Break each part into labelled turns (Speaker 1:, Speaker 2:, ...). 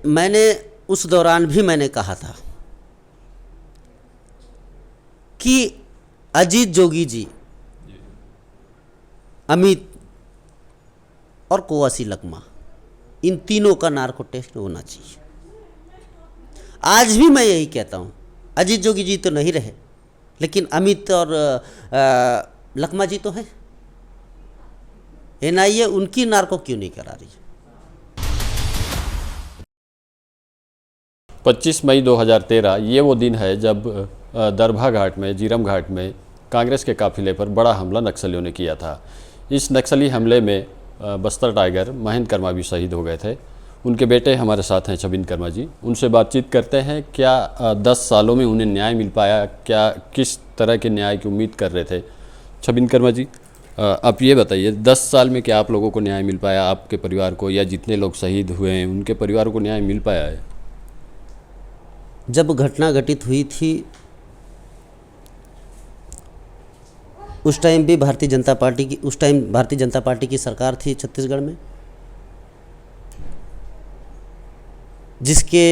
Speaker 1: मैंने उस दौरान भी मैंने कहा था कि अजीत जोगी जी, अमित और कुवैसी लकमा, इन तीनों का नार्को टेस्ट होना चाहिए। आज भी मैं यही कहता हूँ। अजीत जोगी जी तो नहीं रहे, लेकिन अमित और लकमा जी तो हैं। एनआईए उनकी नार्को क्यों नहीं करा रही?
Speaker 2: 25 मई 2013 ये वो दिन है जब दरभा घाट में, जीरम घाट में कांग्रेस के काफिले पर बड़ा हमला नक्सलियों ने किया था। इस नक्सली हमले में बस्तर टाइगर महेंद्र कर्मा भी शहीद हो गए थे। उनके बेटे हमारे साथ हैं छबिन कर्मा जी, उनसे बातचीत करते हैं। क्या 10 सालों में उन्हें न्याय मिल पाया? क्या किस तरह के न्याय की उम्मीद कर रहे थे? छबिन कर्मा जी, आप ये बताइए, 10 साल में क्या आप लोगों को न्याय मिल पाया? आपके परिवार को या जितने लोग शहीद हुए हैं उनके परिवारों को न्याय मिल पाया है?
Speaker 1: जब घटना घटित हुई थी उस टाइम भी भारतीय जनता पार्टी की सरकार थी छत्तीसगढ़ में, जिसके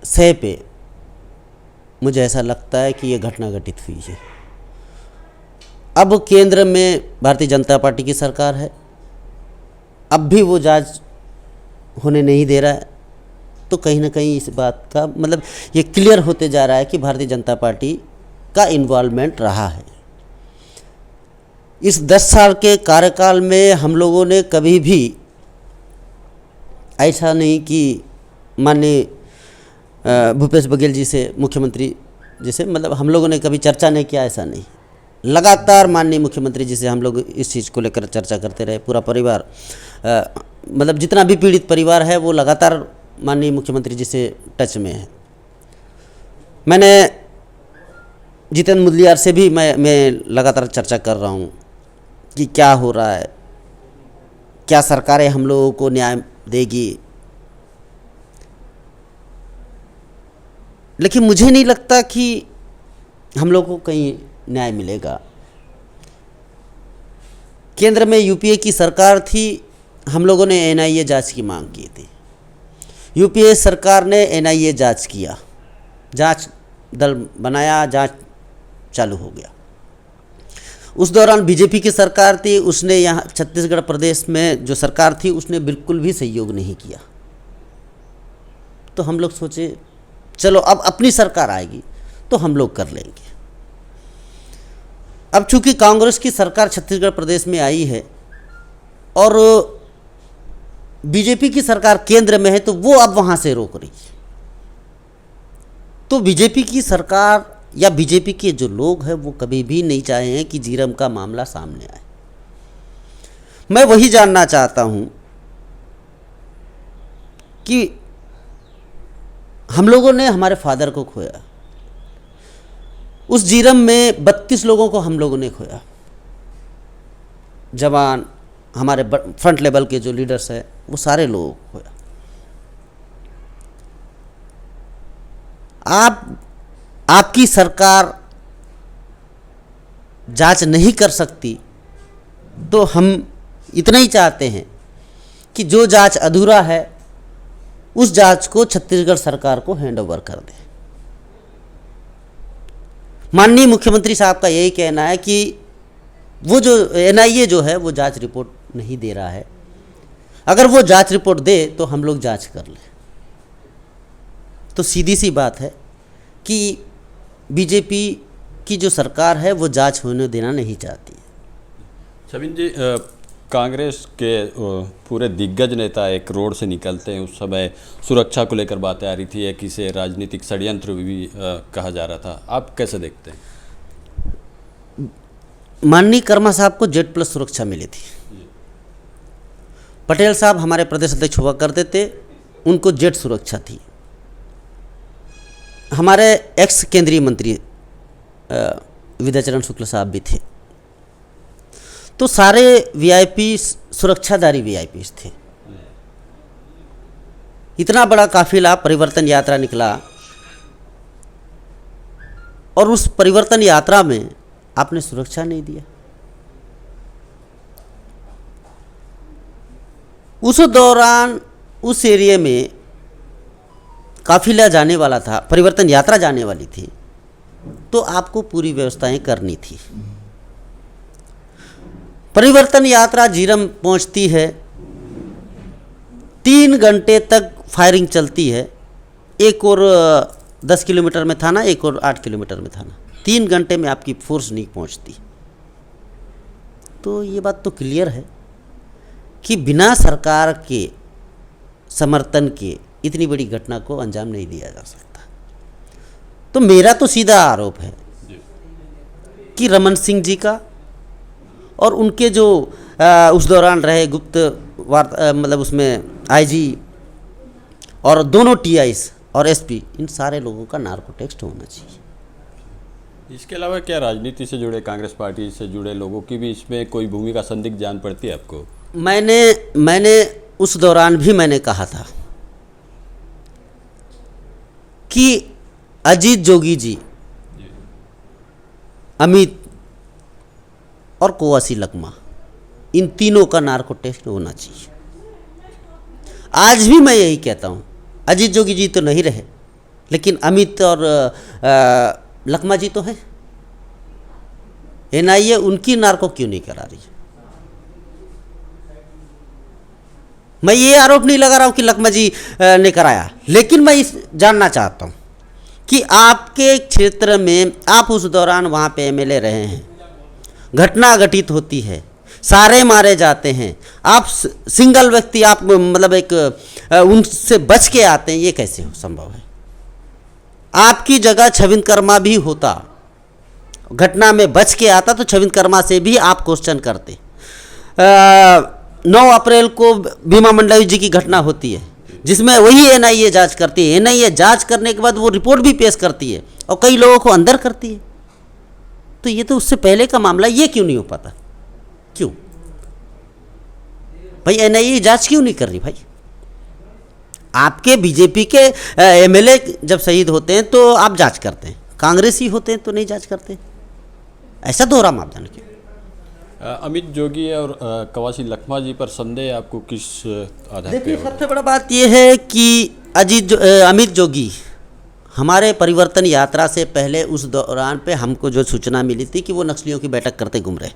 Speaker 1: सह पे मुझे ऐसा लगता है कि ये घटना घटित हुई है। अब केंद्र में भारतीय जनता पार्टी की सरकार है, अब भी वो जांच होने नहीं दे रहा है, तो कहीं ना कहीं इस बात का मतलब ये क्लियर होते जा रहा है कि भारतीय जनता पार्टी का इन्वॉल्वमेंट रहा है। इस 10 साल के कार्यकाल में हम लोगों ने कभी भी ऐसा नहीं कि माननीय भूपेश बघेल जी से, मुख्यमंत्री जी से, मतलब हम लोगों ने कभी चर्चा नहीं किया, ऐसा नहीं। लगातार माननीय मुख्यमंत्री जी से हम लोग इस चीज़ को लेकर चर्चा करते रहे। पूरा परिवार, मतलब जितना भी पीड़ित परिवार है वो लगातार माननीय मुख्यमंत्री जी से टच में है। मैंने जितेंद्र मुदलियार से भी मैं लगातार चर्चा कर रहा हूँ कि क्या हो रहा है, क्या सरकारें हम लोगों को न्याय देगी, लेकिन मुझे नहीं लगता कि हम लोगों को कहीं न्याय मिलेगा। केंद्र में यूपीए की सरकार थी, हम लोगों ने एनआईए जांच की मांग की थी। यूपीए सरकार ने एनआईए जांच किया, जांच दल बनाया, जांच चालू हो गया। उस दौरान बीजेपी की सरकार थी, उसने यहाँ छत्तीसगढ़ प्रदेश में जो सरकार थी उसने बिल्कुल भी सहयोग नहीं किया। तो हम लोग सोचे चलो अब अपनी सरकार आएगी तो हम लोग कर लेंगे। अब चूंकि कांग्रेस की सरकार छत्तीसगढ़ प्रदेश में आई है और बीजेपी की सरकार केंद्र में है, तो वो अब वहाँ से रोक रही है। तो बीजेपी की सरकार या बीजेपी के जो लोग हैं वो कभी भी नहीं चाहे हैं कि जीरम का मामला सामने आए। मैं वही जानना चाहता हूँ कि हम लोगों ने हमारे फादर को खोया, उस जीरम में 32 लोगों को हम लोगों ने खोया। जवान, हमारे फ्रंट लेवल के जो लीडर्स हैं वो सारे लोगों को खोया। आपकी सरकार जांच नहीं कर सकती, तो हम इतना ही चाहते हैं कि जो जांच अधूरा है उस जांच को छत्तीसगढ़ सरकार को हैंडओवर कर दे। माननीय मुख्यमंत्री साहब का यही कहना है कि वो जो एनआईए जो है वो जांच रिपोर्ट नहीं दे रहा है, अगर वो जांच रिपोर्ट दे तो हम लोग जांच कर लें। तो सीधी सी बात है कि बीजेपी की जो सरकार है वो जांच होने देना नहीं चाहती है।
Speaker 2: छबिन जी, कांग्रेस के पूरे दिग्गज नेता एक रोड से निकलते हैं, उस समय सुरक्षा को लेकर बातें आ रही थी, एक इसे राजनीतिक षड्यंत्र भी कहा जा रहा था। आप कैसे देखते हैं?
Speaker 1: माननीय कर्मा साहब को जेड+ सुरक्षा मिली थी। पटेल साहब हमारे प्रदेश अध्यक्ष हुआ करते थे, उनको जेड सुरक्षा थी। हमारे एक्स केंद्रीय मंत्री विद्याचरण शुक्ल साहब भी थे। तो सारे वीआईपी सुरक्षाधारी वीआईपी थे। इतना बड़ा काफिला परिवर्तन यात्रा निकला और उस परिवर्तन यात्रा में आपने सुरक्षा नहीं दिया। उस दौरान उस एरिया में काफिला जाने वाला था, परिवर्तन यात्रा जाने वाली थी, तो आपको पूरी व्यवस्थाएं करनी थी। परिवर्तन यात्रा जीरम पहुंचती है, 3 घंटे तक फायरिंग चलती है। एक और 10 किलोमीटर में थाना, एक और 8 किलोमीटर में थाना। 3 घंटे में आपकी फोर्स नहीं पहुंचती। तो ये बात तो क्लियर है कि बिना सरकार के समर्थन के इतनी बड़ी घटना को अंजाम नहीं दिया जा सकता। तो मेरा तो सीधा आरोप है कि रमन सिंह जी का और उनके जो उस दौरान रहे गुप्त वार्ता, मतलब उसमें आईजी और दोनों टीआईस और एसपी, इन सारे लोगों का नार्को टेस्ट होना चाहिए।
Speaker 2: इसके अलावा क्या राजनीति से जुड़े, कांग्रेस पार्टी से जुड़े लोगों की भी इसमें कोई भूमिका संदिग्ध जान पड़ती है आपको?
Speaker 1: मैंने उस दौरान भी मैंने कहा था कि अजीत जोगी जी, अमित और कोवासी लकमा, इन तीनों का नार्को टेस्ट होना चाहिए। आज भी मैं यही कहता हूँ। अजीत जोगी जी तो नहीं रहे, लेकिन अमित और लकमा जी तो हैं। एनआईए उनकी नार्को क्यों नहीं करा रही? मैं ये आरोप नहीं लगा रहा हूँ कि लकमा जी ने कराया, लेकिन मैं जानना चाहता हूँ कि आपके क्षेत्र में, आप उस दौरान वहाँ पे एमएलए रहे हैं, घटना घटित होती है, सारे मारे जाते हैं, आप सिंगल व्यक्ति, आप मतलब एक उनसे बच के आते हैं, ये कैसे संभव है? आपकी जगह छविंद कर्मा भी होता, घटना में बच के आता, तो छविंद कर्मा से भी आप क्वेश्चन करते। 9 अप्रैल को भीमा मंडावी जी की घटना होती है, जिसमें वही एनआईए जांच करती है। एनआईए जांच करने के बाद वो रिपोर्ट भी पेश करती है और कई लोगों को अंदर करती है। तो ये तो उससे पहले का मामला, ये क्यों नहीं हो पाता? क्यों भाई एनआईए जांच क्यों नहीं कर रही? भाई आपके बीजेपी के एमएलए जब शहीद होते हैं तो आप जांच करते हैं, कांग्रेसी होते हैं तो नहीं जांच करते। ऐसा दोहरा मापदंड क्यों?
Speaker 2: अमित जोगी और कवासी लखमा जी पर संदेह आपको किस आधार पे?
Speaker 1: देखिए, सबसे बड़ा बात यह है कि अमित जोगी हमारे परिवर्तन यात्रा से पहले उस दौरान पे हमको जो सूचना मिली थी कि वो नक्सलियों की बैठक करते घूम रहे,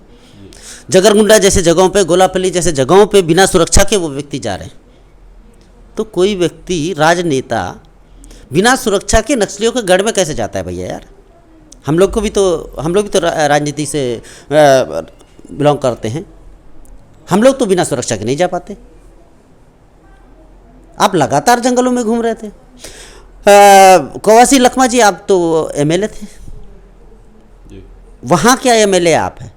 Speaker 1: जगरगुंडा जैसे जगहों पे, गोलापल्ली जैसे जगहों पे बिना सुरक्षा के वो व्यक्ति जा रहे हैं। तो कोई व्यक्ति, राजनेता, बिना सुरक्षा के नक्सलियों के गढ़ में कैसे जाता है भैया यार? हम लोग भी तो राजनीति से बिलोंग करते हैं। हम लोग तो बिना सुरक्षा के नहीं जा पाते। आप लगातार जंगलों में घूम रहे थे। कवासी लखमा जी, आप तो एमएलए थे, वहाँ क्या एमएलए आप हैं?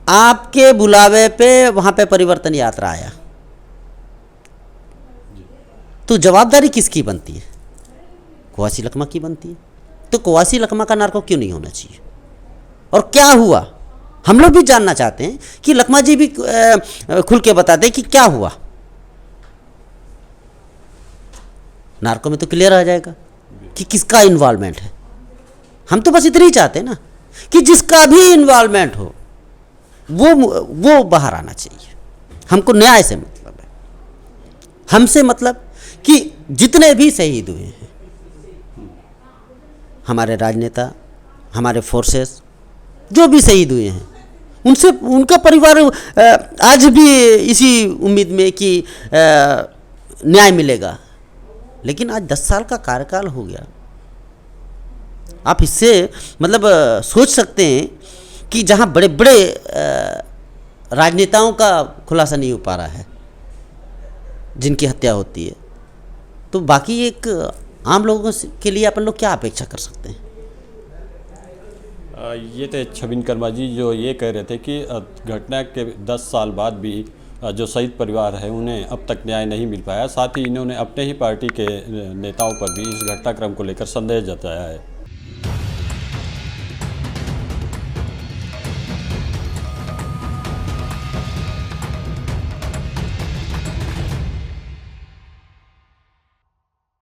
Speaker 1: आपके बुलावे पे वहाँ पे परिवर्तन यात्रा आया, तो जवाबदारी किसकी बनती है? कवासी लखमा की बनती है। तो कवासी लखमा का नार्को क्यों नहीं होना चाहिए? और क्या हुआ? हम लोग भी जानना चाहते हैं कि लखमा जी भी खुल के बताते कि क्या हुआ। नार्को में तो क्लियर आ जाएगा कि किसका इन्वॉल्वमेंट है। हम तो बस इतना ही चाहते हैं ना कि जिसका भी इन्वॉल्वमेंट हो वो बाहर आना चाहिए। हमको न्याय से मतलब है, हमसे मतलब कि जितने भी शहीद हुए हैं, हमारे राजनेता, हमारे फोर्सेस जो भी शहीद हुए हैं, उनसे, उनका परिवार आज भी इसी उम्मीद में कि न्याय मिलेगा। लेकिन आज 10 साल का कार्यकाल हो गया। आप इससे मतलब सोच सकते हैं कि जहां बड़े बड़े राजनेताओं का खुलासा नहीं हो पा रहा है, जिनकी हत्या होती है, तो बाकी एक आम लोगों के लिए अपन लोग क्या अपेक्षा कर सकते हैं?
Speaker 2: ये थे छविंद कर्मा जी, जो ये कह रहे थे कि घटना के 10 साल बाद भी जो शहीद परिवार है उन्हें अब तक न्याय नहीं मिल पाया। साथ ही इन्होंने अपने ही पार्टी के नेताओं पर भी इस घटनाक्रम को लेकर संदेह जताया है।